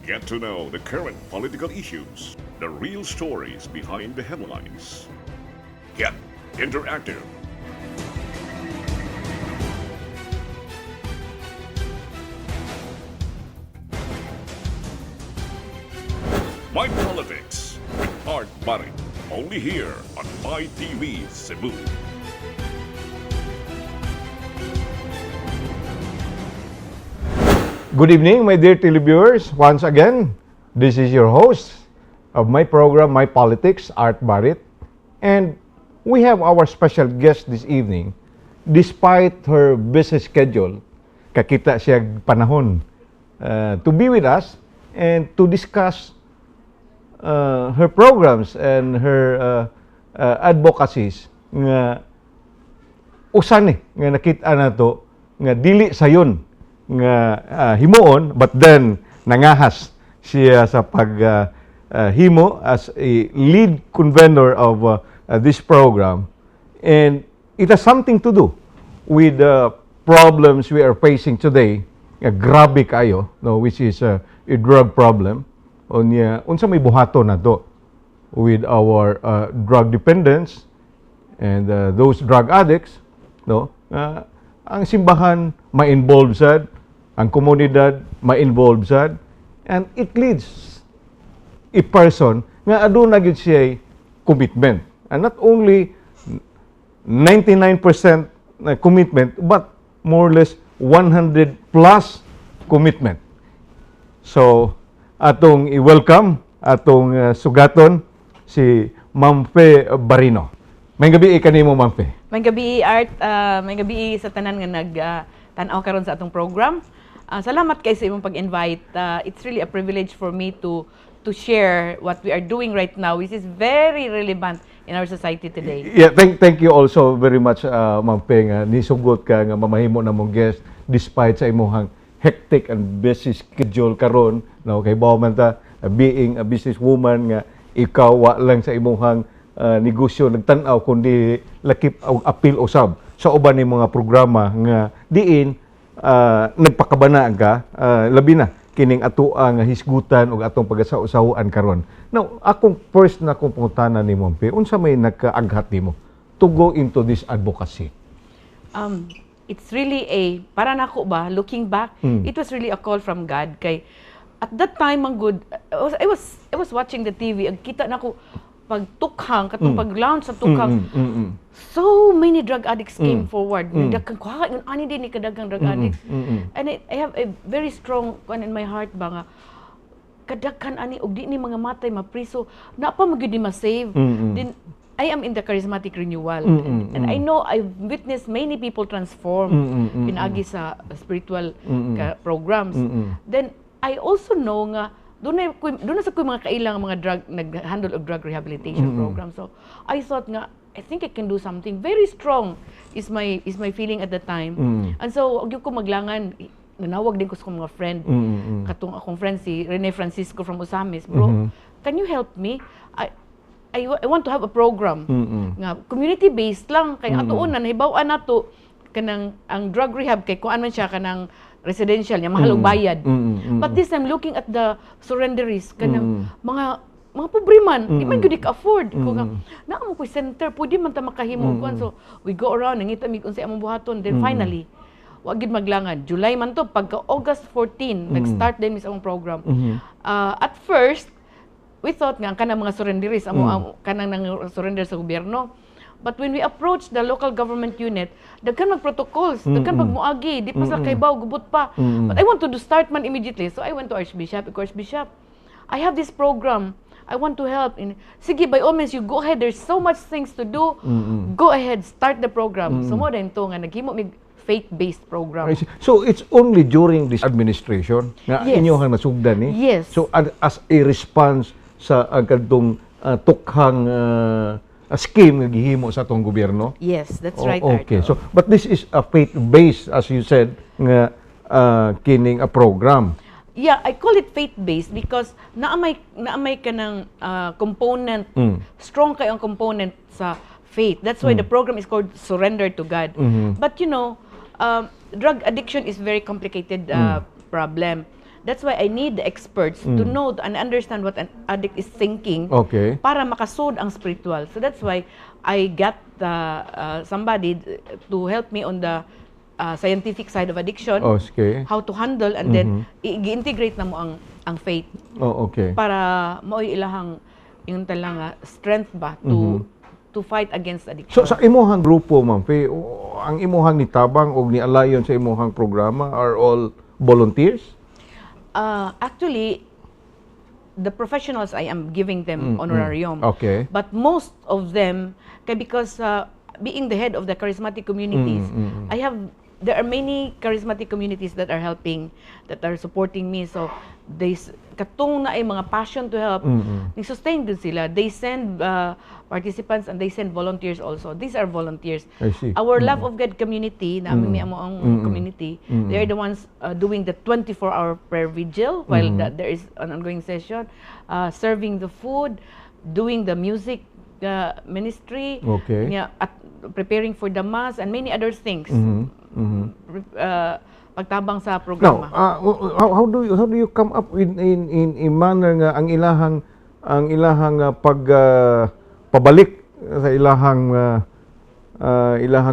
Get to know the current political issues, the real stories behind the headlines. Get interactive. My Politics with Art Barry. Only here on My TV Cebu. Good evening, my dear televiewers. Once again, this is your host of my program, My Politics, Art Barrett. And we have our special guest this evening. Despite her busy schedule, kakita siya panahon to be with us and to discuss her programs and her advocacies nga usan nga nakita na to nga dili sayon nga himuon, but then nangahas siya sa himo as a lead convener of this program, and it has something to do with the problems we are facing today. Grabe kayo, no, which is a drug problem. Unsa may buhaton na to with our drug dependents and those drug addicts, no? Ang simbahan ma-involve sad, ang komunidad ma-involve sad, and it leads a person nga aduna gyud siya commitment, and not only 99% na commitment but more or less 100 plus commitment. So atong i-welcome atong sugaton si Ma'am Fe Barino. May gabi kanimo, Ma'am Fe. May gabi, Art. May gabi sa tanan nga nag-tanaw karon sa atong program. Salamat kay sa imong pag-invite. It's really a privilege for me to share what we are doing right now, which is very relevant in our society today. Yeah, thank you also very much, Ma'am Fe, nga nisugot ka nga mamahimo na mong guest despite sa imong hectic and busy schedule karon, no, kay bawo man ta being a businesswoman nga ikaw wa lang sa imong negosyo nagtan-aw kundi lakip apil usab sa uban ni mga programa nga diin nagpakabanaan ka labi na kining atoa nga hisgutan ug atong pagasaw-sahuan karon. Now, akong first na kong pangutana ni Ma'am Fe, unsa may nagkaaghat nimo to go into this advocacy? It's really para nako ba, looking back, it was really a call from God. Kay at that time, I was watching the TV, ag kita nako pagtukhang, katong pag-launch sa tukhang, so many drug addicts came forward. Nagdagang kuha, ani din ni kadagang drug addicts. And I have a very strong one in my heart ba nga, kadaghan ani, og di ni mga matay, mapriso, na pa magyud ni ma-save. Then, I am in the charismatic renewal, and I know I've witnessed many people transform pinagi sa spiritual programs. Then, I also know nga, doon na sa kuy mga kailang mga drug nag-handle of drug rehabilitation program. So I thought nga I think I can do something very strong is my feeling at the time. And so ag ko maglangan, nanawag din ko sa mga friend. Katong akong friend si Rene Francisco from Osamis, bro. Can you help me? I want to have a program nga community based lang kay atuon na nahibaw-an nato kanang ang drug rehab kay kuan man siya kanang residential niya mahal og bayad. But this time looking at the surrenderies kanang mga pobre man, di man gyud ka-afford. Ko nga naa mo ko center, pwede man ta makahimo kuan. So we go around nangita mi unsay among buhaton. Then finally wa gid maglangan. July man to pagka August 14 nag-start din mi sa among program. At first we thought nga kanang mga surrenderies amo kanang nang surrender sa gobyerno. But when we approach the local government unit, daghan mag-protocols, daghan pagmuagi, di pa sa kaybaw, gubot pa. But I want to start man immediately. So I went to Archbishop. Archbishop, I have this program. I want to help. Sige, by all means, you go ahead. There's so much things to do. Go ahead, start the program. So mo din to nga, naghimo mig faith-based program. So it's only during this administration nga inyohang nasugdan ni? Yes. So as a response sa kadtong tukhang scheme nga gihimo sa atong gobyerno? Yes, that's right. Okay. So but this is a faith-based, as you said, nga kining a program. Yeah, I call it faith-based because naamay kanang component, strong kay ang component sa faith. That's why the program is called Surrender to God. But you know, drug addiction is very complicated problem. That's why I need the experts to know and understand what an addict is thinking Okay. para makasud ang spiritual. So that's why I got somebody to help me on the scientific side of addiction, Okay. how to handle, and then i-integrate na mo ang faith Oh, okay. para mao'y ilahang yung talang strength ba to fight against addiction. So sa imuhang grupo, Ma'am Faye, ang imuhang nitabang o ni-alayon sa imuhang programa are all volunteers? Actually, the professionals, I am giving them honorarium. Okay. But most of them, because being the head of the charismatic communities, there are many charismatic communities that are helping, that are supporting me. So, katong na ay mga passion to help, ni-sustain din sila. They send participants and they send volunteers also. These are volunteers. I see. Our Love of God community, namin may ang community, they are the ones doing the 24-hour prayer vigil while there is an ongoing session, serving the food, doing the music ministry, Okay. at preparing for the mass and many other things. Pagtabang sa Now, programa. how do you come up in manner nga ang ilahang pabalik sa ilahang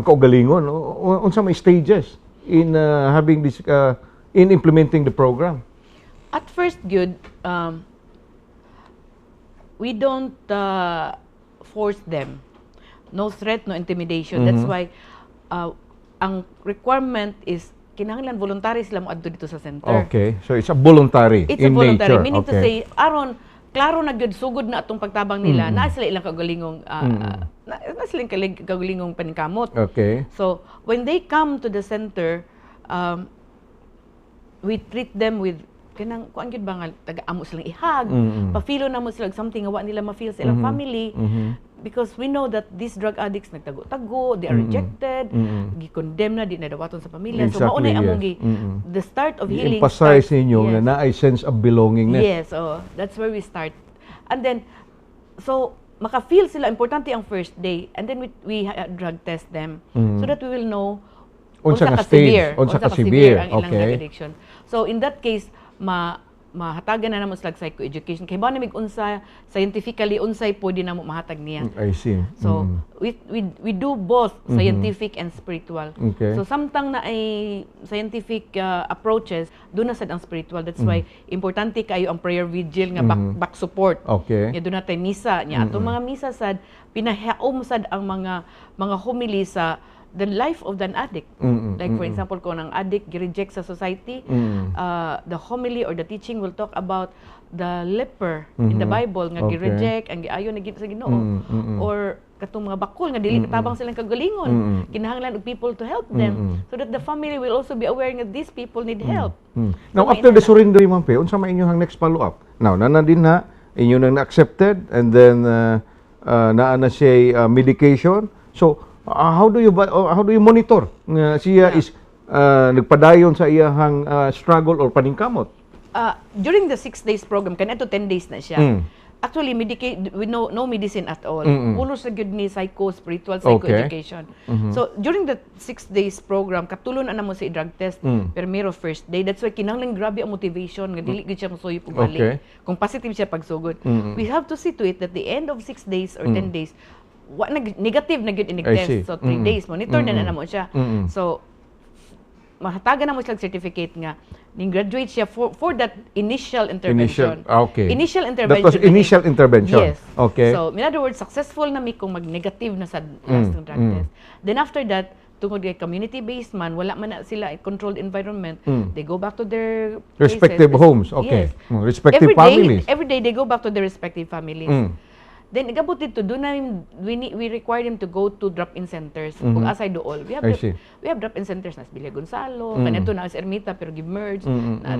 kaugalingon? Unsa may stages in having this in implementing the program? At first, good, we don't force them. No threat, no intimidation. That's why ang requirement is kinahanglan voluntary sila mo adto dito sa center. Okay. So it's a voluntary It's in a voluntary, nature. meaning to Okay. say, aron klaro na gyud sugod na atong pagtabang nila, na sila ilang kagalingong na sila kagalingong paningkamot. Okay. So, when they come to the center, we treat them with kanang kuan gyud ba nga taga-amo silang ihag, pa-feel na mo sila something nga wa nila ma-feel sa ilang family. Because we know that these drug addicts nagtago-tago, they are rejected, gi-condemn na, di na dawaton sa pamilya. So Exactly, maunay among yes. the start of healing. I-emphasize starts- ninyo yes. na naay sense of belongingness. Yes, that's where we start. And then, so maka-feel sila, importante ang first day, and then we drug test them so that we will know Unsa nga ka-severe, stage, unsa unsa ka-severe, ang ilang okay. drug addiction. So in that case, mahatagan na namo sila psychoeducation kay ba namig unsa scientifically unsay pwede namo mahatag niya. I see. So we do both scientific and spiritual. Okay. So samtang na ay scientific approaches, doon na sad ang spiritual. That's why importante kayo ang prayer vigil nga back support. Okay. Nya doon natin misa nya atong mga misa sad pinahaom sad ang mga homily sa the life of an addict. Like for example, kung ang addict gi-reject sa society, the homily or the teaching will talk about the leper in the Bible nga Okay. gi-reject ang giayon na sa Ginoo, or katong mga bakol nga dili katabang silang kagalingon, kinahanglan og people to help them so that the family will also be aware nga these people need help. Now, So, after the surrender, Ma'am Faye, unsa may inyong next follow-up? Now, nana din na, inyo nang na-accepted, and then naa na siya medication. So, how do you monitor nga siya is nagpadayon sa iyahang struggle or paningkamot? During the 6 days program, kanito 10 days na siya. Actually, with no medicine at all. Ulos sa gyud ni spiritual psychoeducation. So, during the 6 days program, katulon na mo sa drug test, primero first day. That's why kinahanglan grabe ang motivation nga dili gyud siya mosuyo pag balik. Okay. Kung positive siya pagsugod. We have to see to it that the end of 6 days or 10 days, negative na gyud in I see. test. So 3 days monitor na mo siya. So mahatagan na mo siya certificate nga ning graduate siya for that initial intervention. Okay. Initial intervention. That was initial intervention. Yes. Okay. So in other words, successful na mi kung mag-negative na sa last ng drug test. Then after that, tungod kay community-based man, wala man na sila controlled environment, they go back to their Respective places. homes. Okay. Yes. Respective families. Every day they go back to their respective families. Then igabot dito doon na we require them to go to drop-in centers. Kung aside dool, we have drop-in centers na sa Villa Gonzalo, kanito na sa Ermita pero gi-merge na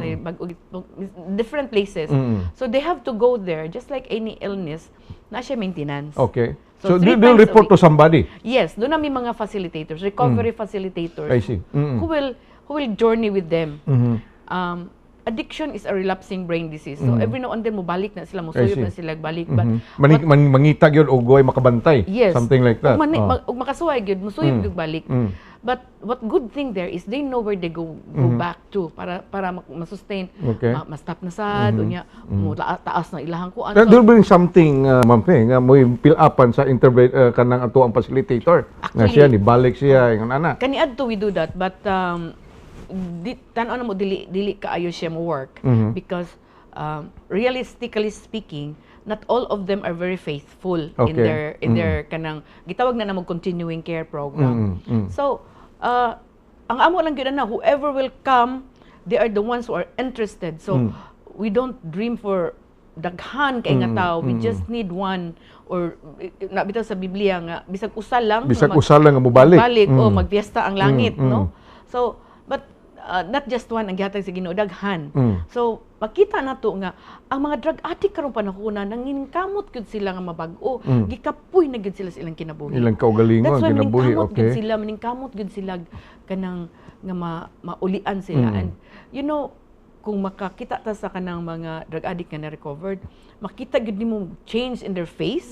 different places. So they have to go there just like any illness na siya maintenance. Okay. So So, three they'll times a report week. to somebody. Yes, doon na may mga facilitators, recovery facilitators I see. who will journey with them. addiction is a relapsing brain disease. So every now and then mobalik na sila, I musuyod see. na sila balik. But Mangitag yun, ugoy, makabantay. yes, Something like that. ug makasuway gyud, musuyod gyud balik. But what good thing there is they know where they go back to para ma-sustain. Okay. Ma-stop na sad, unya mo taas na ilahang kuan. There will be something, Ma'am Fe, nga mo fill-upan sa kanang ato ang facilitator. Nga Actually, siya, nibalik siya, yung ana. Kaniadto we do that, but tan-aw na mo dili kaayo siya mo work because realistically speaking, not all of them are very faithful in their kanang gitawag na namo continuing care program. So ang amo lang gyud na whoever will come, they are the ones who are interested. So we don't dream for daghan kay nga tao. We just need one or nabitaw sa Biblia nga bisag usa lang nga mobalik. o magpiesta ang langit, no? So but not just one ang gihatag sa Ginoo, daghan. So makita nato nga ang mga drug addict karong panahon nanginkamot gyud sila nga mabag-o. Gikapoy na gyud sila sa ilang kinabuhi. Ilang kaugalingon, That's why kinabuhi, maningkamot gyud okay. sila, maningkamot gyud sila kanang nga maulian sila. And you know, kung makakita ta sa kanang mga drug addict nga na-recovered, makita gyud nimo change in their face,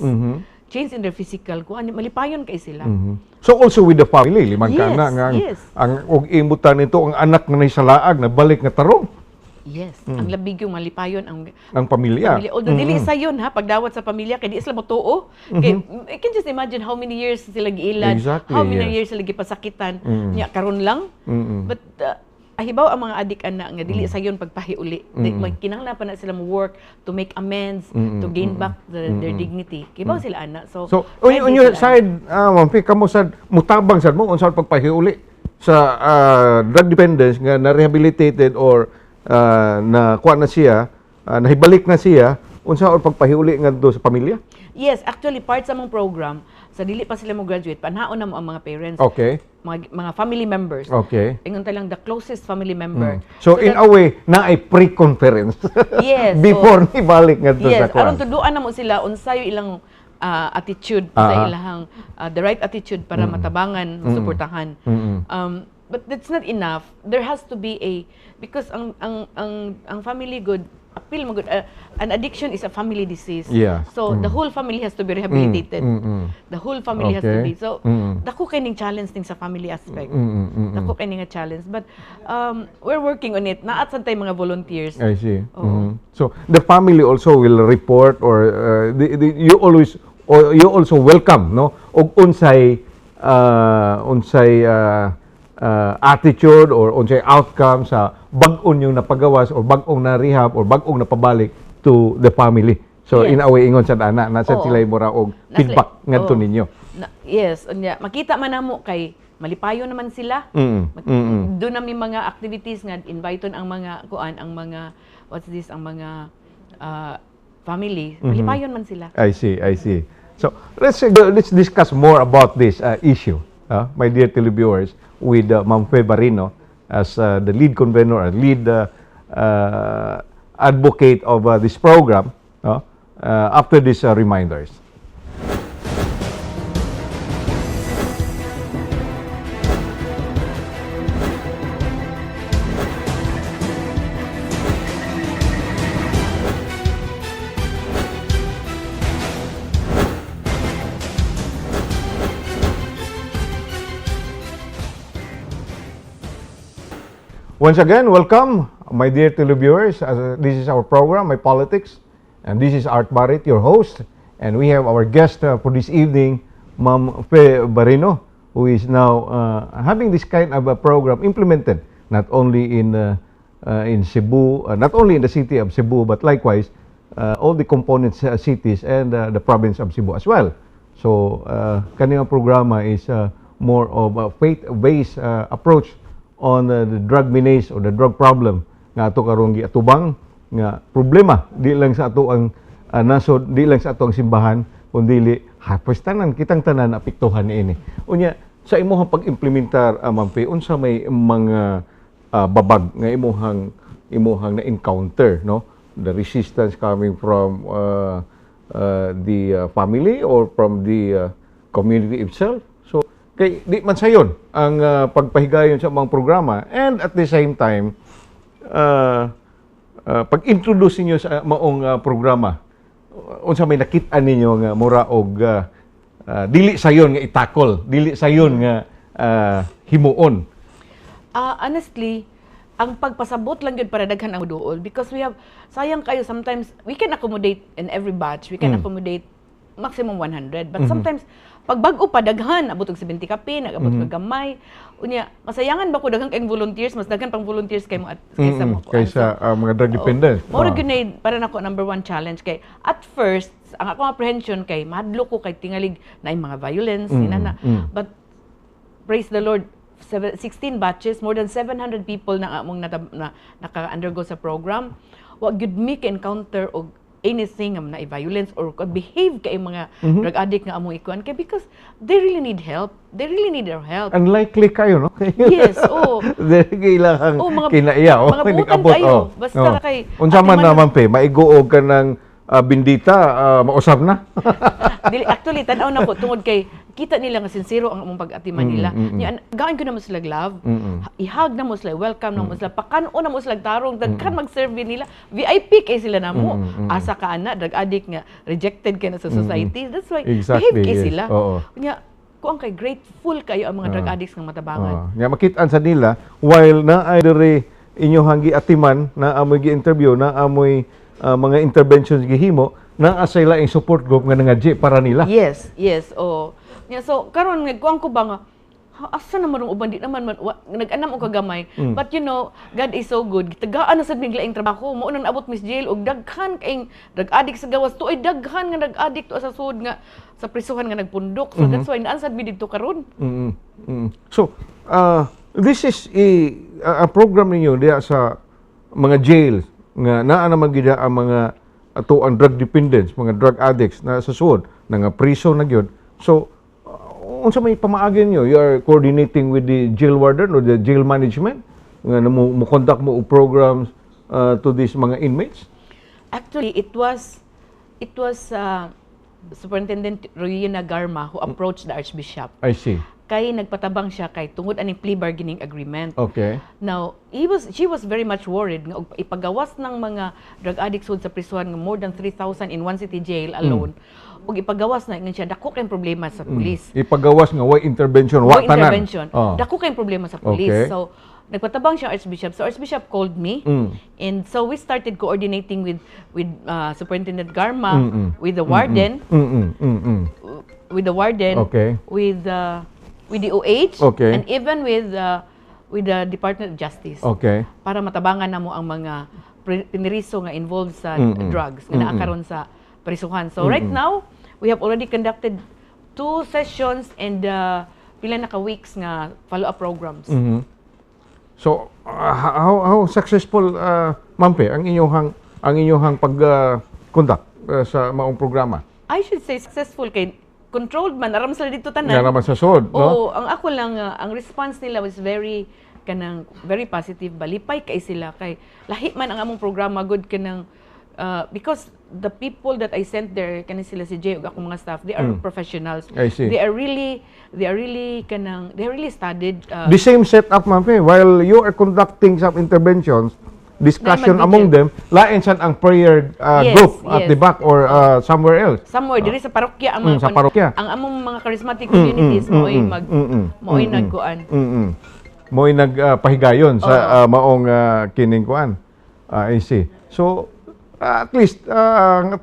change in their physical, kung malipayon kay sila. So also with the family, limang Yes, kana nga yes. ang og imutan nito ang anak nga naisalaag na balik nga tarong Yes, ang labig yung malipayon ang pamilya. Although dili sa yun ha, pagdawat sa pamilya kay di sila motuo. Kay I can just imagine how many years sila giilad, Exactly, how many yes. years sila gipasakitan. Nya karon lang. But ahibaw ang mga adik ana nga dili sa yun pagpahiuli. Kinahanglan pa na sila mo work to make amends, to gain back their dignity. Kibaw sila ana. So on your side, Ma'am Fe, kamo sad mutabang sad mo unsa pagpahiuli sa drug dependence nga na rehabilitated or na kuha na siya, nahibalik na siya, unsa or pagpahiuli nga do sa pamilya? Yes, actually part sa mong program sa dili pa sila mo graduate, panhaon na mo ang mga parents, Okay. mga family members. Okay. Ingon talang the closest family member. So in that- a way, na ay pre-conference Yes, before ni balik nga to sa yes, kuha. aron tuduan na mo sila unsayo ilang attitude sa ilang the right attitude para matabangan, masuportahan. But that's not enough. There has to be because ang family good appeal mo good. An addiction is a family disease. Yeah. So the whole family has to be rehabilitated. The whole family has to Okay. be. So dako kay ning challenge ning sa family aspect. Dako kay ning nga challenge. But we're working on it. Naat sa tay mga volunteers. I see. Oo. So the family also will report or you also welcome, no? Og unsay attitude or unsay outcome sa bag-on yung napagawas or bag-ong na-rehab or bag-ong napabalik to the family. So Yes. in a way ingon sad ana nasa Oo. sila mura og Nasli- feedback ngadto oo. ninyo. Yes, unya makita man namo kay malipayo naman sila. Doon na may mga activities nga inviton ang mga ang mga ang mga family. Malipayon man sila. I see. So let's discuss more about this issue, my dear televiewers, with Ma'am Fe Barino as the lead convener or lead advocate of this program. After these reminders. Once again, welcome, my dear televiewers. This is our program, My Politics, and this is Art Barrett, your host. And we have our guest for this evening, Ma'am Fe Barino, who is now having this kind of a program implemented not only in Cebu, not only in the city of Cebu, but likewise all the component cities and the province of Cebu as well. So, kanilang programa is more of a faith-based approach on the drug menace or the drug problem nga ato karong giatubang nga problema di lang sa ato ang nasod, di lang sa ato ang simbahan kundi hapos tanan kitang tanan apektuhan niini. Unya sa imong pag-implementar, Ma'am Fe, unsa may mga babag nga imuhang na encounter, no? The resistance coming from the family or from the community itself. So kay di man sayon ang pagpahigayon sa mga programa, and at the same time pag-introduce niyo sa maong programa, unsa may nakita ninyo nga mura og dili sayon nga itakol, dili sayon nga himuon. Honestly, ang pagpasabot lang yun para daghan ang duol because we have, sayang kayo, sometimes we can accommodate in every batch, we can accommodate maximum 100, but sometimes pag bag-o pa daghan, abot og 70 kape, nag-abot ka gamay, unya masayangan ba ko daghan kayong volunteers, mas daghan pang volunteers kay mo at kaysa mo ko. Kaysa mga drug dependent. Mora gyud para nako number one challenge kay at first ang akong apprehension kay madlo ko kay tingalig na yung mga violence inana. But praise the Lord, 16 batches, more than 700 people na among naka-undergo sa program. Wa gyud mi ka encounter og anything na violence or behave kay mga drug addict nga among ikuan kay because they really need help. They really need our help. Unlikely kayo, no? Yes, oo. Kailangan mga kinaiya. mga butan kayo. Basta kay unsa man naman pe, maiguog ka ng bindita, mausap na. Actually, tanaw na ko tungod kay kita nila nga sincero ang among pag-atiman nila. Gaon ko na mo sila love, ihag na mo sila, welcome na mo sila, pakano na mo sila tarong, dagkan mag-serve nila. VIP kay sila na mo. Asa ka ana, drug addict nga, rejected kay na sa society. That's why, behave kay sila. Kanya, kung kay grateful kayo ang mga drug addicts nga matabangan. Nga makitaan sa nila, while na ay dere inyohang giatiman, na amoy gi-interview, na amoy mga interventions gihimo, na asay ang support group nga nangadji para nila. Yes, oh. Yeah, so karon kuan ko ba nga asa naman ang uban di naman nag-anam og kagamay. But you know, God is so good. Tagaan na sad mig laing trabaho. Mao nang abot Miss Jail og daghan kaing drug addict sa gawas tuoy daghan nga drug addict sa sud nga sa prisuhan nga nagpundok. So that's why naansad mi didto karon. So, this is a program ninyo diya sa mga jails nga naa naman gid ang mga atuang drug dependents, mga drug addicts na sa sud nga prison na gyud. So, unsa may pamaagin nyo? You are coordinating with the jail warden or the jail management? Nga mo conduct mo programs to these mga inmates? Actually, it was Superintendent Royina Garma who approached the Archbishop. I see. Kay nagpatabang siya kay tungod aning plea bargaining agreement. Okay. Now, she was very much worried nga ipagawas ng mga drug addicts sa prisuhan nga more than 3,000 in one city jail alone. Ug ipagawas na siya dako kay problema sa pulis. Ipagawas nga way intervention, wa tanan. Intervention. Dako kay problema sa pulis. Okay. So nagpatabang siya Archbishop. So Archbishop called me and so we started coordinating with Superintendent Garma, with the warden, with the warden, okay, with the OH, okay, and even with the Department of Justice. Okay. Para matabangan na mo ang mga piniriso nga involved sa drugs nga naa karon sa prisuhan. So right now, we have already conducted 2 sessions and pila na ka weeks nga follow-up programs. So how successful Mampe ang inyong pag-conduct sa maong programa? I should say successful kay controlled man aram sila dito tanan. Nga naman sa sud, no? Oo, ang ako lang ang response nila was very positive, balipay kay sila kay lahi man ang among programa good kanang because the people that I sent there kani sila si Jay ug akong mga staff, they are professionals. I see. They are really studied. The same setup, Mampe, while you are conducting some interventions, discussion among them, lain san ang prayer group at the back or somewhere else. Somewhere diri sa parokya ang mga sa parokya. ang among mga charismatic communities mo'y nagkuan. Mo'y nagpahigayon sa maong kining kuan. I see. So at least ang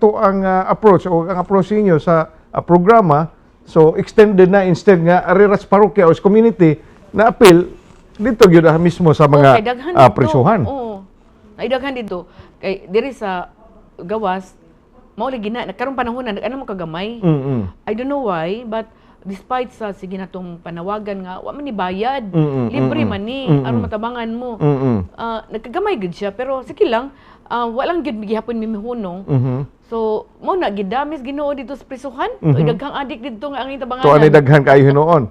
approach o ang approach niyo sa programa, so extended na instead nga ariras parokya o community na appeal dito gyud mismo sa mga prisuhan. Oo. Naidaghan dito kay diri sa gawas mao lagi na nagkaroon panahon na ano mo kagamay. I don't know why but despite sa sige natong panawagan nga wa man ni bayad, libre man ni aron matabangan mo. Nagkagamay gud siya pero sige lang walang gid gihapon mimihunong. So mo na gidamis Ginoo dito sa prisuhan. Daghang adik dito nga ang itabangan. To ani daghan kaayo hinuon.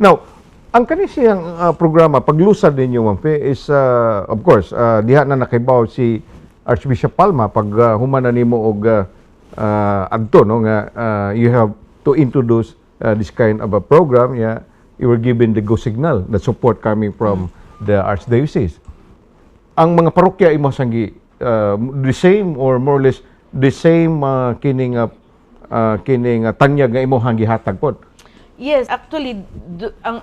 Now ang kanisiyang programa, paglusad ninyo, Mampe, is, of course, diha na nakibaw si Archbishop Palma pag humana nimo og adto, no, nga you have to introduce this kind of a program. Yeah, you were given the go signal, the support coming from the Archdiocese. Ang mga parokya imo sanggi the same or more or less the same kining tanyag nga imong gihatag pod. Yes, actually ang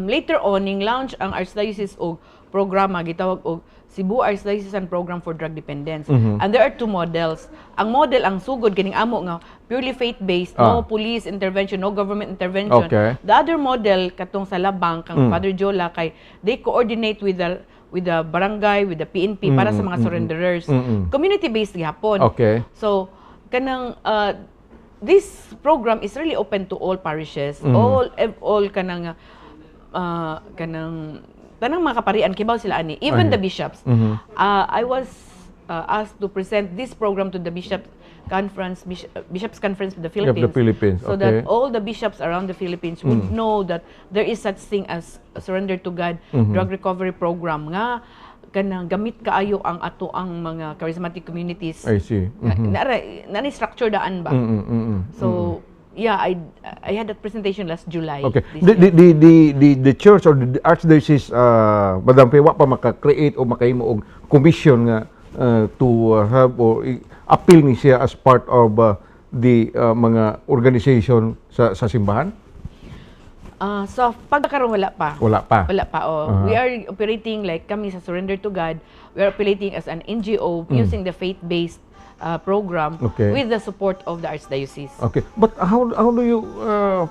later on ning launch ang Archdiocese og programa gitawag og Cebu Archdiocesan Program for Drug Dependence. And there are two models. Ang model ang sugod kining amo nga purely faith-based, no police intervention, no government intervention. Okay. The other model katong sa Labang kang Father Jola kay they coordinate with the barangay, with the PNP para sa mga surrenderers. Community-based gihapon. Okay. So kanang this program is really open to all parishes, all kanang tanang mga kaparian kibaw sila ani, even the bishops. I was asked to present this program to the bishops conference of the Philippines, so okay. that all the bishops around the Philippines would know that there is such thing as Surrender to God drug recovery program nga kanang gamit kaayo ang ato ang mga charismatic communities. I see. Nani structure daan ba? So yeah, I had that presentation last July. Okay. This year. The church or the archdiocese, Madam Pe, wa pa maka-create o makahimo og commission nga to have or appeal ni siya as part of the mga organization sa simbahan? So pagkakaroon wala pa. Wala pa. Wala pa. We are operating like kami sa Surrender to God. We are operating as an NGO using the faith-based program with the support of the Archdiocese. Okay. But how do you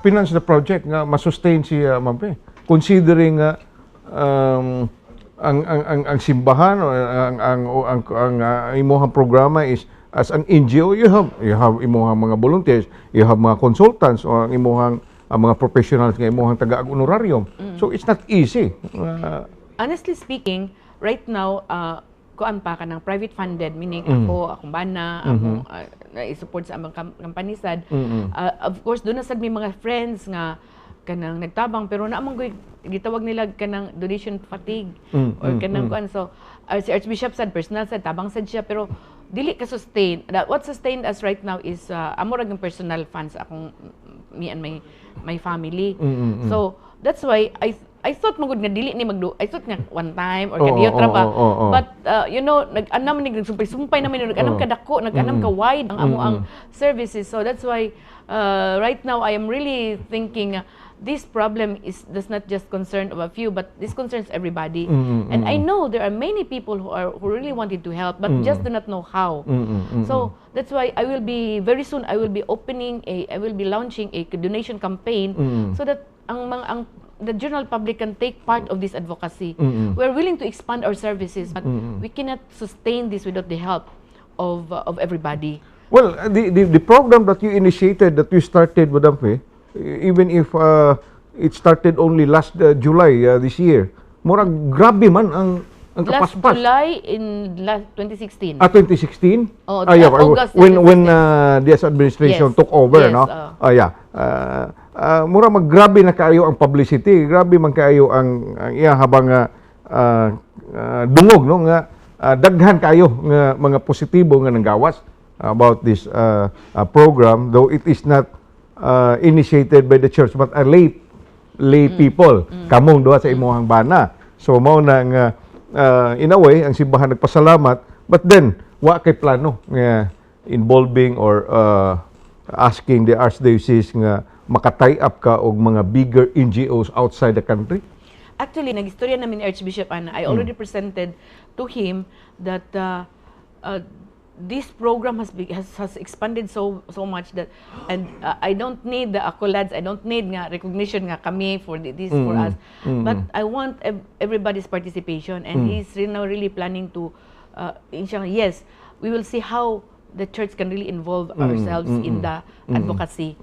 finance the project nga ma-sustain siya, Ma'am Pe? Considering ang simbahan o ang imuhang programa is as an NGO, you have imuhang mga volunteers, you have mga consultants o ang imuhang mga professionals nga imuhang taga-honorarium. So it's not easy. Honestly speaking, right now kuan pa kanang private funded, meaning akong bana, akong i-support sa among kampanisad. Of course, doon na sad may mga friends nga kanang nagtabang pero naamang gitawag nila kanang donation fatigue or kanang kuan. So si Archbishop sad personal sad tabang sad siya pero dili ka sustain. What sustained us right now is amo ra gyud personal funds akong me and my family. So that's why I thought magud nga dili ni I thought nga one time or kadiyo tra pa. But you know, nag-anam ni nagsumpay-sumpay naman nag-anam ka dako, nag-anam ka wide ang amo ang services. So that's why right now I am really thinking this problem does not just concern of a few, but this concerns everybody. And I know there are many people who really wanted to help, but just do not know how. So that's why I will be very soon. I will be launching a donation campaign so that the general public can take part of this advocacy. We are willing to expand our services, but we cannot sustain this without the help of everybody. Well, the program that you initiated, that you started, Madam Pe, even if it started only last July this year, murag grabe man ang Last kapaspas. July in 2016. 2016? Oh, yeah, August when this administration Yes. took over, Yes, no? Mura maggrabe na kaayo ang publicity, grabe man kaayo ang iya habang dungog, no, nga daghan kayo nga mga positibo nga nanggawas about this program, though it is not initiated by the church but a lay people, kamong duha sa imuhang bana. So mao na nga in a way ang simbahan nagpasalamat, but then wa kay plano nga involving or asking the archdiocese nga maka-tie up ka og mga bigger NGOs outside the country. Actually, nag-istorya namin ni Archbishop Ana. I already presented to him that this program has expanded so much that, and I don't need the accolades, I don't need nga recognition nga kami for this for us, but I want everybody's participation, and he's now really planning to inshallah, yes, we will see how the church can really involve ourselves in the advocacy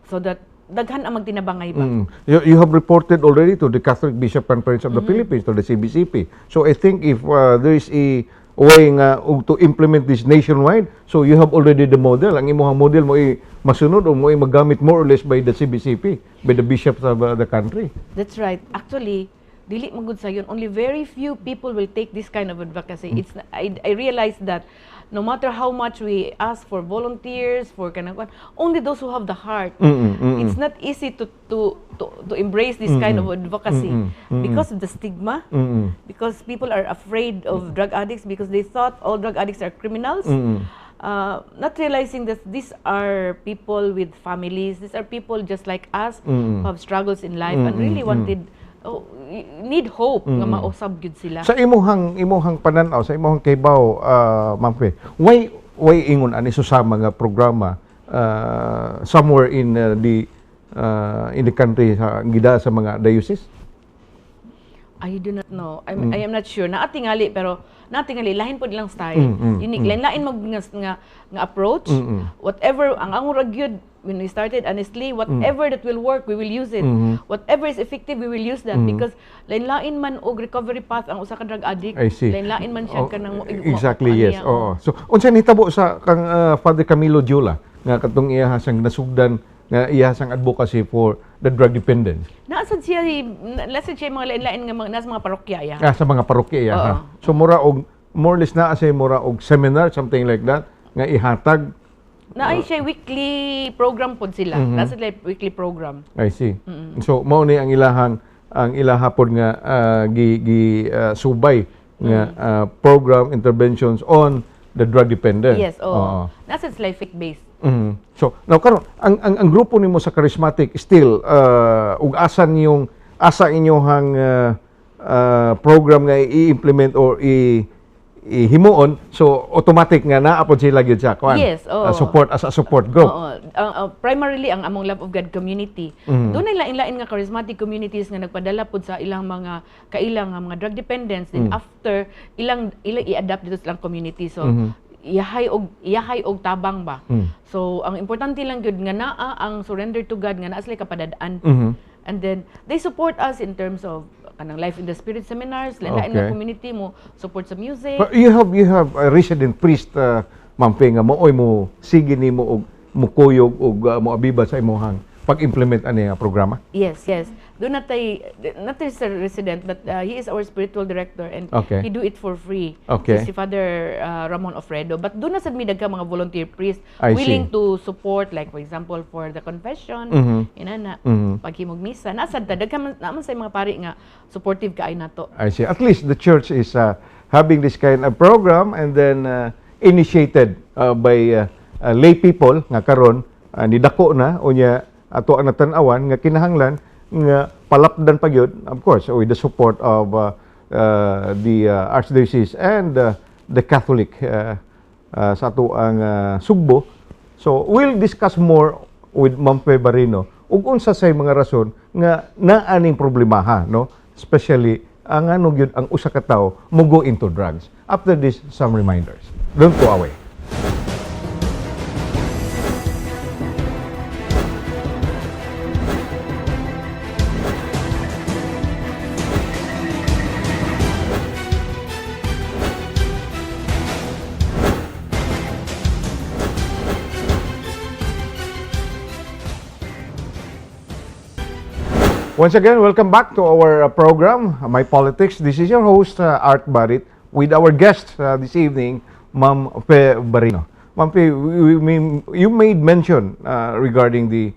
so that daghan ang magtinabangay ba. You have reported already to the Catholic Bishop Conference of the Philippines, to the CBCP. So I think if there is a way nga to implement this nationwide, so you have already the model. Ang imong model mo masunod o mo magamit more or less by the CBCP, by the bishops of the country. That's right. Actually, dili magud sayon. Only very few people will take this kind of advocacy. I realize that no matter how much we ask for volunteers, for kanang only those who have the heart. It's not easy to embrace this kind of advocacy because of the stigma, because people are afraid of drug addicts because they thought all drug addicts are criminals. Not realizing that these are people with families, these are people just like us who have struggles in life and really need hope nga mausab gyud sila. Sa imuhang pananaw, sa imuhang kaybaw, Ma'am Fe, why ingon ani susama nga programa somewhere in the country sa gida sa mga diocese? I do not know. I am not sure. Naatingali pero lahin po nilang style. Unique. Lain mag nga approach. Whatever ang ra gyud when we started, honestly, whatever that will work, we will use it. Whatever is effective, we will use that because lain man og recovery path ang usa ka drug addict. I see. Lain man siya kanang exactly, yes. Oo. So unsa nitabo sa kang Father Camilo Diola nga katong iya sang nasugdan nga iya sang advocacy for the drug dependence? Naasad siya mga lain-lain nga nasa mga parokya ya. Sa mga parokya ya. So mura og more or less naa say mura og seminar, something like that nga ihatag. Naay siya weekly program pod sila. Nasa weekly program. I see. So mao ni ang ilaha pod nga subay nga program interventions on the drug dependent. Yes, nasa sila faith-based. So now karon ang grupo nimo sa charismatic still ug asa inyong program nga i-implement or himuon, so automatic nga naa pod sila gyud sa kwan. Yes, support as a support group. Primarily ang among Love of God community. Doon ay lain-lain nga charismatic communities nga nagpadala pod sa ilang mga kailang nga mga drug dependents then after ilang i-adapt dito sa ilang community. So iyahay og tabang ba. So ang importante lang gyud nga naa ang surrender to God nga naa sila kapadadaan. And then they support us in terms of kanang Life in the Spirit seminars, lain nga community mo support sa music. But you have a resident priest, Ma'am Fe, nga mooy mo sige nimo og mukuyog og moabiba sa imong pag-implement ani nga programa. Yes. Do not sa resident but he is our spiritual director and he do it for free. Si Father Ramon Ofredo. But do na sad mi dagka mga volunteer priest willing to support, like for example for the confession, inana paghimog misa. Nasad ta dagka naman sa mga pari nga supportive kaay nato. I see. At least the church is having this kind of program and then initiated by lay people nga karon nidako na unya ato ang natan-awan nga kinahanglan nga palapdan pa gyud, of course, with the support of the Archdiocese and the Catholic sa ato ang Sugbo. So we'll discuss more with Ma'am Fe Barino ug unsa say mga rason nga naaning problemaha, no, especially ang gyud ang usa ka tawo mo go into drugs. After this, some reminders. Don't go away. Once again, welcome back to our program, My Politics. This is your host, Art Barit, with our guest this evening, Ma'am Fe Barino. Ma'am Fe, you made mention regarding the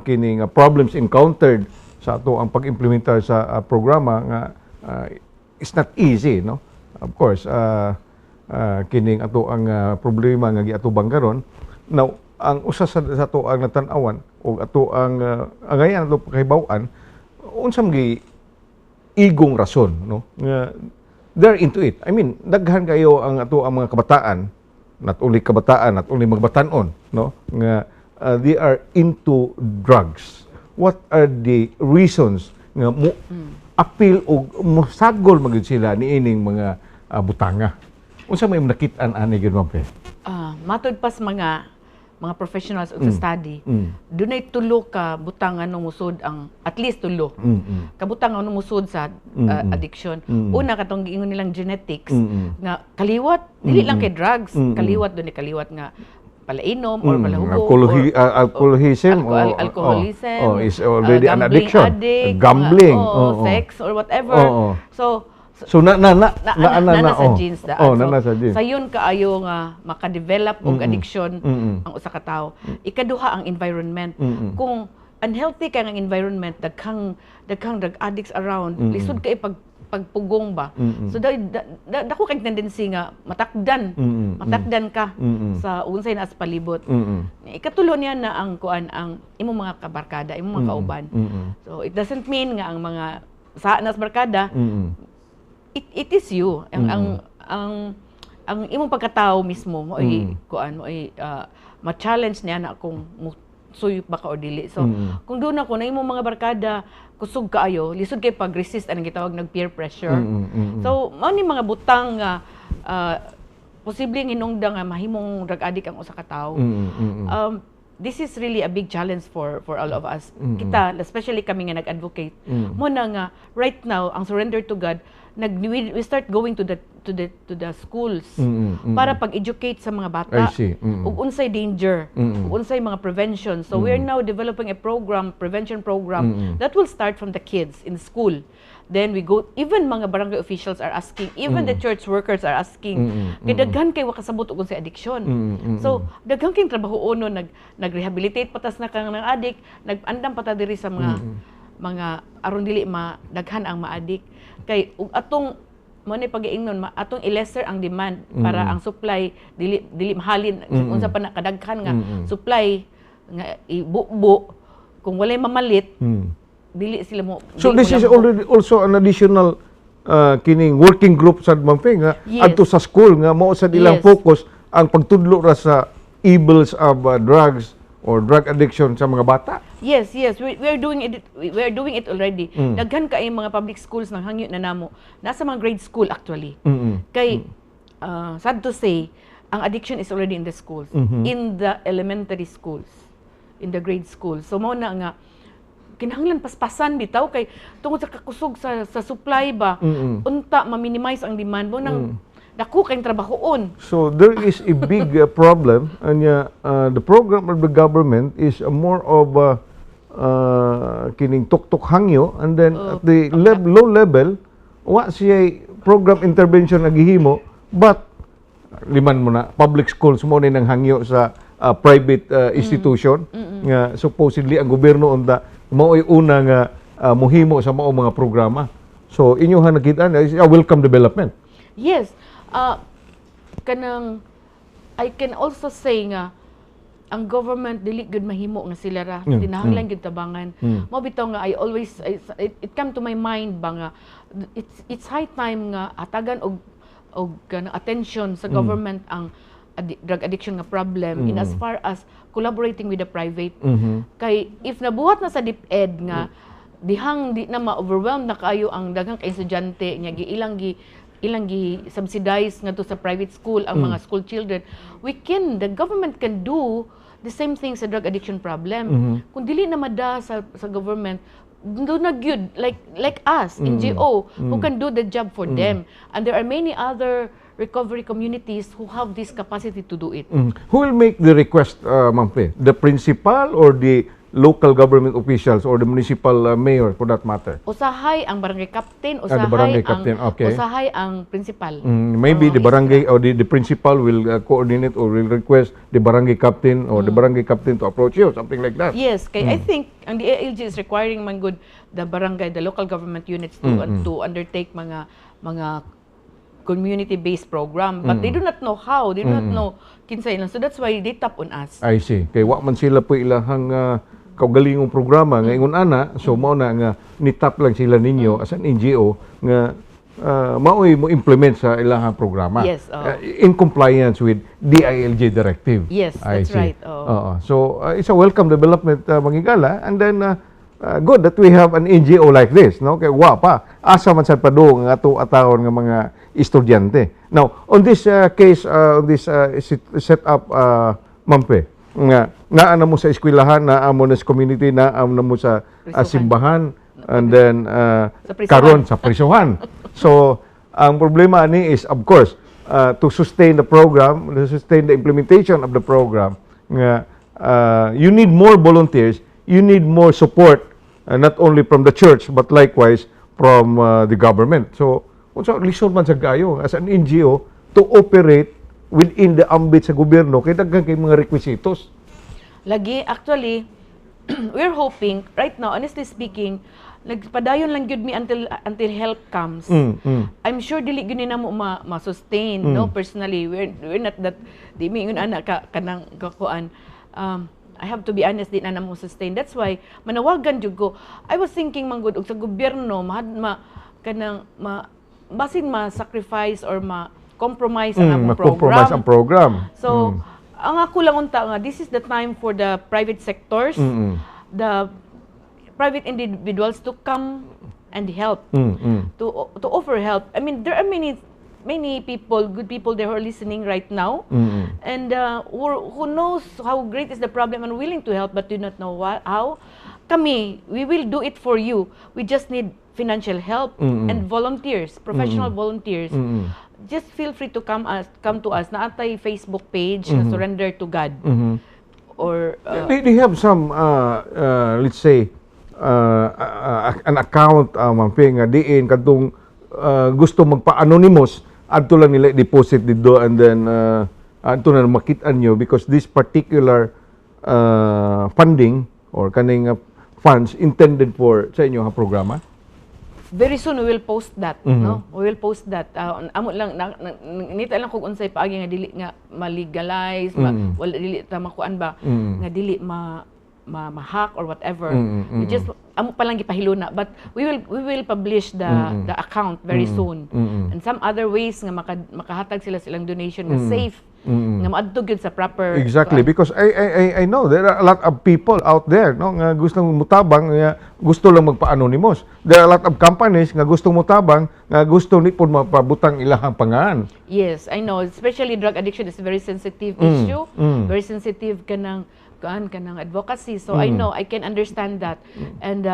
kining problems encountered sa ato ang pag-implementar sa programa nga it's not easy, no? Of course, kining ato ang problema nga giatubang karon. Now, ang usa sa ato ang natan-awan o ato ang ngayon ato kahibaw-an unsam gi igong rason, no, nga they're into it. I mean, daghan kayo ang ato ang mga kabataan, not only mga batanon, no, nga they are into drugs. What are the reasons nga mo appeal o musagol magyud sila niining mga butanga? Unsa may nakit-an ani gyud, Ma'am Fe? Matod pas mga professionals sa study, dunay tulo ka butang ano musod ang at least tulo. Ka butang ano musod sa addiction. Una katong giingon nilang genetics nga kaliwat dili lang kay drugs, kaliwat dunay kaliwat nga palainom or palahubog alcoholism is already an addiction, gambling, sex or whatever. So na sa genes daan. na sa genes. Sayon kaayo nga makadevelop og addiction ang usa ka tawo. Ikaduha ang environment. Kung unhealthy ka nga environment, daghang drug addicts around, lisod kay pagpugong ba. So dako kay tendency nga matakdan ka sa unsay naa sa palibot. Ikatulo niya na ang kuan ang imong mga kabarkada, imong mga kauban. So it doesn't mean nga ang mga sa nas barkada it is you ang imong pagkatao mismo mo ay kuan mo ay ma-challenge niya na kung suyop ba ka o dili. So kung doon ako na imong mga barkada kusog kaayo, lisod kay pag-resist anong gitawag nag peer pressure. So mao ni mga butang nga posibleng hinungdan nga mahimong drug addict ang usa ka tawo. This is really a big challenge for all of us. Kita, especially kami nga nag-advocate. Mo na nga right now ang surrender to God, we start going to the schools para pag-educate sa mga bata ug unsay danger, ug unsay mga prevention. So we are now developing a prevention program that will start from the kids in school. Then we go, even mga barangay officials are asking, even the church workers are asking, kay daghan kay wakasabot og unsay addiction. So daghan kay trabaho uno nag-rehabilitate patas na kang addict, nag-andam pata diri sa mga aron dili daghan ang ma-addict. Kay ug atong mo ni pag-iingnon atong i-lesser ang demand para ang supply dili mahalin unsa pa na kadaghan nga supply nga ibubo kung walay mamalit dili sila mo. So this is already also an additional kining working group sa Mampe nga adto sa school nga mao sa ilang focus ang pagtudlo ra sa evils of drugs or drug addiction sa mga bata. Yes, we are doing it already. Daghan kay mga public schools nang hangyo na namo. Nasa mga grade school actually. Kay sad to say, ang addiction is already in the schools, in the elementary schools, in the grade schools. So mao na nga kinahanglan paspasan bitaw kay tungod sa kakusog sa supply ba unta ma-minimize ang demand mo nang dako kay trabahoon. So there is a big problem and the program of the government is more of kining tuk-tuk hangyo and then at the low level wa siya program intervention na gihimo but liman mo na public schools mo ni nang hangyo sa private institution nga supposedly ang gobyerno unta mao'y una nga mohimo sa mao mga programa. So inyo ha nakita na is a welcome development. Yes. I can also say nga ang government dili gud mahimo nga sila ra tinahanglan gid tabangan. Mao bitaw nga it come to my mind ba nga it's high time nga atagan og attention sa government ang drug addiction nga problem in as far as collaborating with the private. Kay if nabuhat na sa DepEd nga dihang di na ma-overwhelm na kayo ang daghang ka estudyante nya ilang gi subsidize ngadto sa private school ang mga school children, the government can do the same thing sa drug addiction problem. Kung dili na mada sa government, do na good like us NGO who can do the job for them, and there are many other recovery communities who have this capacity to do it. Who will make the request, Mampe? The principal or the local government officials or the municipal mayor for that matter? Usahay ang barangay captain, usahay ang principal. Maybe the barangay or the principal will coordinate or will request the barangay captain or the barangay captain to approach you, something like that. Yes, kay I think ang DILG is requiring the local government units to undertake mga community-based program, but they do not know how, they do not know kinsay lang. So that's why they tap on us. I see. Kay wa man sila po ilahang kaugalingong programa nga ingon ana, so mao na nga nitap lang sila ninyo as an NGO nga mao'y mo implement sa ilahang programa. Yes. In compliance with DILG directive. Yes, that's right. So it's a welcome development, Mangigala, and then good that we have an NGO like this, no? Kay wa pa asa man sad padung nga ato atawon nga mga estudyante. Now, on this case, this set up, Mampe, nga naa mo sa eskwelahan, naa mo na sa community, naa mo sa simbahan, and then karon sa prisuhan. So, ang problema ni is, of course, to sustain the program, to sustain the implementation of the program, nga you need more volunteers, you need more support, not only from the church but likewise from the government. So, unsa lisod man sa gayo as an NGO to operate within the ambit sa gobyerno kay daghan kay mga requisitos. Lagi, actually, we're hoping, right now, honestly speaking, nagpadayon lang gyud mi until help comes. I'm sure dili gyud na mo ma-sustain, no? Personally, we're not that, di mi ingon ana kanang kakuan. I have to be honest, di na mo sustain. That's why, manawagan jud ko. I was thinking manggod og sa gobyerno, basin ma-sacrifice or ma-compromise ang among Ma-compromise ang program. So, ang ako lang unta nga, this is the time for the private sectors, the private individuals to come and help, to offer help. I mean, there are many people, good people there who are listening right now, and who knows how great is the problem and willing to help but do not know how. Kami, we will do it for you. We just need financial help and volunteers, professional volunteers. Just feel free to come to us. Naatay Facebook page na Surrender to God. Or they have some let's say an account nga diin kadtong gusto magpa-anonymous adto lang nila deposit dito and then adto na makit-an nyo because this particular funding or kaning funds intended for sa inyo nga programa. very soon we will post that, no? We will post that. Amo lang nita lang kung unsay paagi nga dili nga ma-legalize, wala dili ta makuan ba nga dili ma-hack or whatever. We just amo pa lang gipahiluna, but we will publish the account very soon. And some other ways nga makahatag sila silang donation nga safe. Nga maadto gyud sa proper exactly because I know there are a lot of people out there no nga gustong mutabang nga gusto lang magpa-anonymous. There are a lot of companies nga gustong mutabang nga gusto ni pud mapabutang ilahang pangaan. Yes, I know, especially drug addiction is a very sensitive issue. Very sensitive kanang advocacy. So I know, I can understand that. And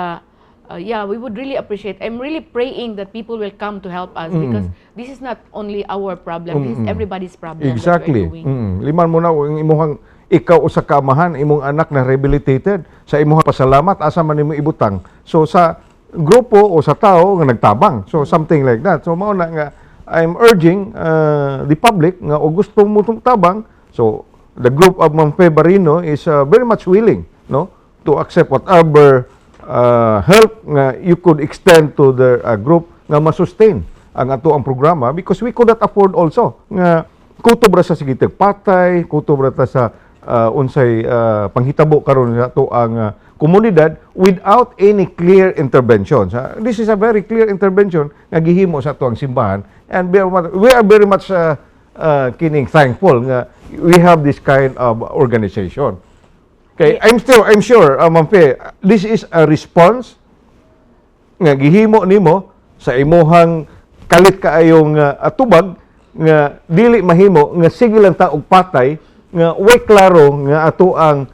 yeah, we would really appreciate. I'm really praying that people will come to help us because this is not only our problem, this is everybody's problem. Exactly. That we're doing. Liman mo na ang imuhang ikaw usa ka amahan, imong anak na rehabilitated, sa imuhang pasalamat asa man nimo ibutang. So sa grupo o sa tao nga nagtabang. So something like that. So mao na nga I'm urging the public nga o gusto mo tabang. So the group of Ma'am Fe Barino is very much willing, no, to accept whatever help nga you could extend to the group nga ma-sustain ang ato ang programa because we could not afford also nga kutob ra sa sigitag patay, kutob ra ta sa unsay panghitabo karon sa ato ang komunidad without any clear intervention. This is a very clear intervention nga gihimo sa ato ang simbahan and we are very much kining thankful nga we have this kind of organization. Okay, I'm sure, Ma'am Fe, this is a response nga gihimo nimo sa imuhang kalit kaayong atubag nga dili mahimo nga sige lang ta og patay nga way klaro nga ato ang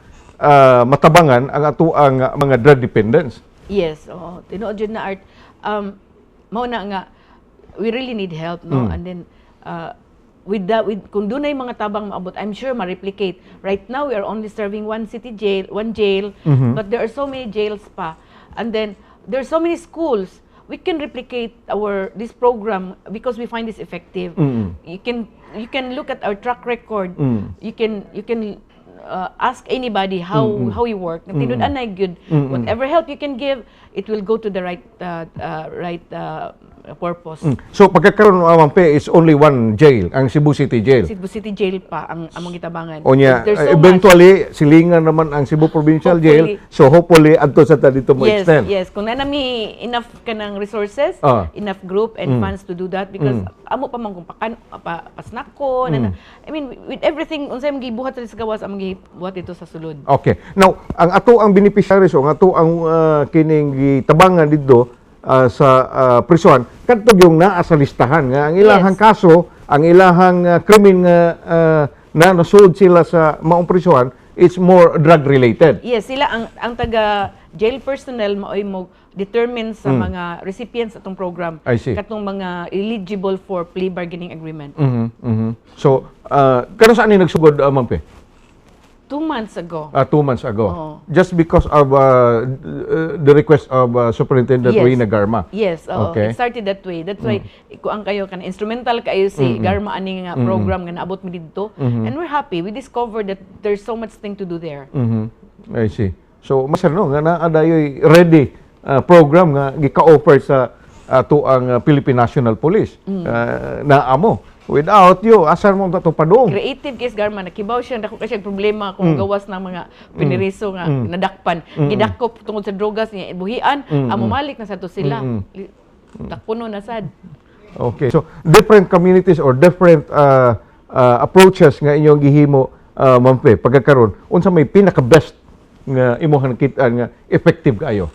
matabangan ang ato ang mga drug dependents. Yes, tinuod jud na Art. Mao na nga we really need help, no? And then with kung dunay mga tabang maabot, I'm sure ma-replicate. Right now, we are only serving one jail, but there are so many jails pa. And then, there are so many schools. We can replicate this program because we find this effective. You can look at our track record. You can ask anybody how we work. Tinud-anay good. Whatever help you can give, it will go to the right purpose. So pagkakaroon Ma'am Fe is only one jail, ang Cebu City Jail. Cebu City Jail pa ang among gitabangan. Onya, eventually silingan naman ang Cebu Provincial Jail. So hopefully adto sa ta dito mo extend. Yes, kung nami enough kanang resources, enough group and funds to do that because amo pa man kung pasnako I mean with everything unsay mong gibuhat sa gawas among gibuhat ito sa sulod. Okay. Now, ang beneficiaries o ang ato ang kining gitabangan dito sa prison kadtog yung naa sa listahan nga ang ilahang kaso, ang ilahang krimen nga nasold sila sa maong prison, it's more drug related. Yes, sila ang taga jail personnel maoy mo determine sa mga recipients atong program. I see. Katong mga eligible for plea bargaining agreement. So, kano saan ni nagsugod, Ma'am Pe? 2 months ago. 2 months ago. Oo. Just because of the request of Superintendent Yes. Reyna Garma. Yes, oo. Okay. It started that way. That's why kuang kayo kan instrumental kayo si Garma ani nga program nga naabot mi didto. And we're happy. We discovered that there's so much thing to do there. I see. So, masarno nga naa dayoy ready program nga gika-offer sa ato ang Philippine National Police. Na amo. Without you, asar mo to padung. Creative case Garma nakibaw siya dako kasi problema kung gawas ng mga piniriso nga nadakpan. Gidakop tungod sa drogas niya buhian, amo malik na sa to sila. Takpuno na sad. Okay. So, different communities or different approaches nga inyong gihimo, Ma'am Pe, pagkakaroon, unsa may pinaka-best nga imuhang kita nga effective kayo?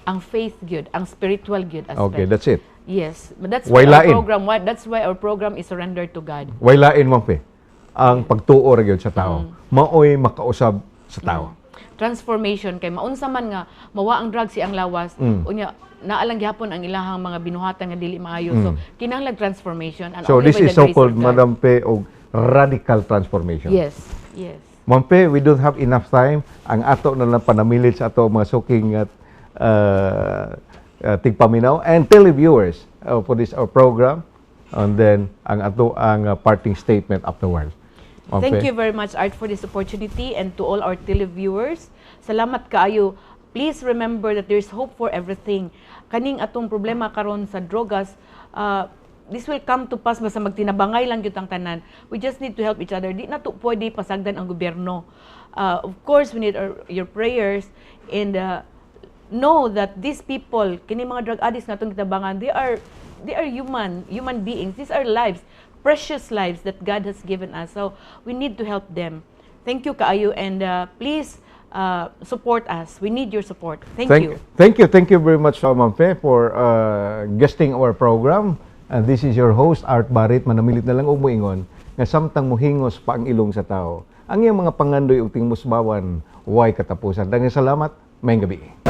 Ang faith good, ang spiritual good aspect. Okay, that's it. Yes, but that's Why why our lain? program. That's why our program is surrender to God. Waylain, Ma'am Pe, ang pagtuo ra gyud sa tao. Maoy makausab sa tao. Transformation kay maunsa man nga mawa ang drugs ang lawas unya naalang gihapon ang ilahang mga binuhatan nga dili maayo. So kinahanglan transformation. And So, only this by is the grace so-called, of God. Madam Pe, og radical transformation. Yes, yes. Ma'am Pe, we don't have enough time. Ang ato na lang panamilit sa ato mga suking at tigpaminaw and televiewers for this our program. And then, ang ato ang parting statement afterwards. Ma'am Thank Pe. you very much, Art, for this opportunity, and to all our televiewers. Salamat kaayo. Please remember that there's hope for everything. Kaning atong problema karon sa drogas, this will come to pass basta magtinabangay lang gyud ang tanan. We just need to help each other. Di na to pwede pasagdan ang gobyerno. Of course, we need your prayers, and know that these people, kini mga drug addicts nga itong kitabangan, they are human beings. These are lives, precious lives that God has given us. So we need to help them. Thank you kaayo, and please support us. We need your support. Thank you. Thank you very much, Ma'am Pe, for guesting our program. And this is your host, Art Barit. Manamilit na lang og moingon nga samtang mohingos pa ang ilong sa tao. Ang iyang mga pangandoy ug tingmusbawan, way katapusan. Daghang salamat. Maayong gabi.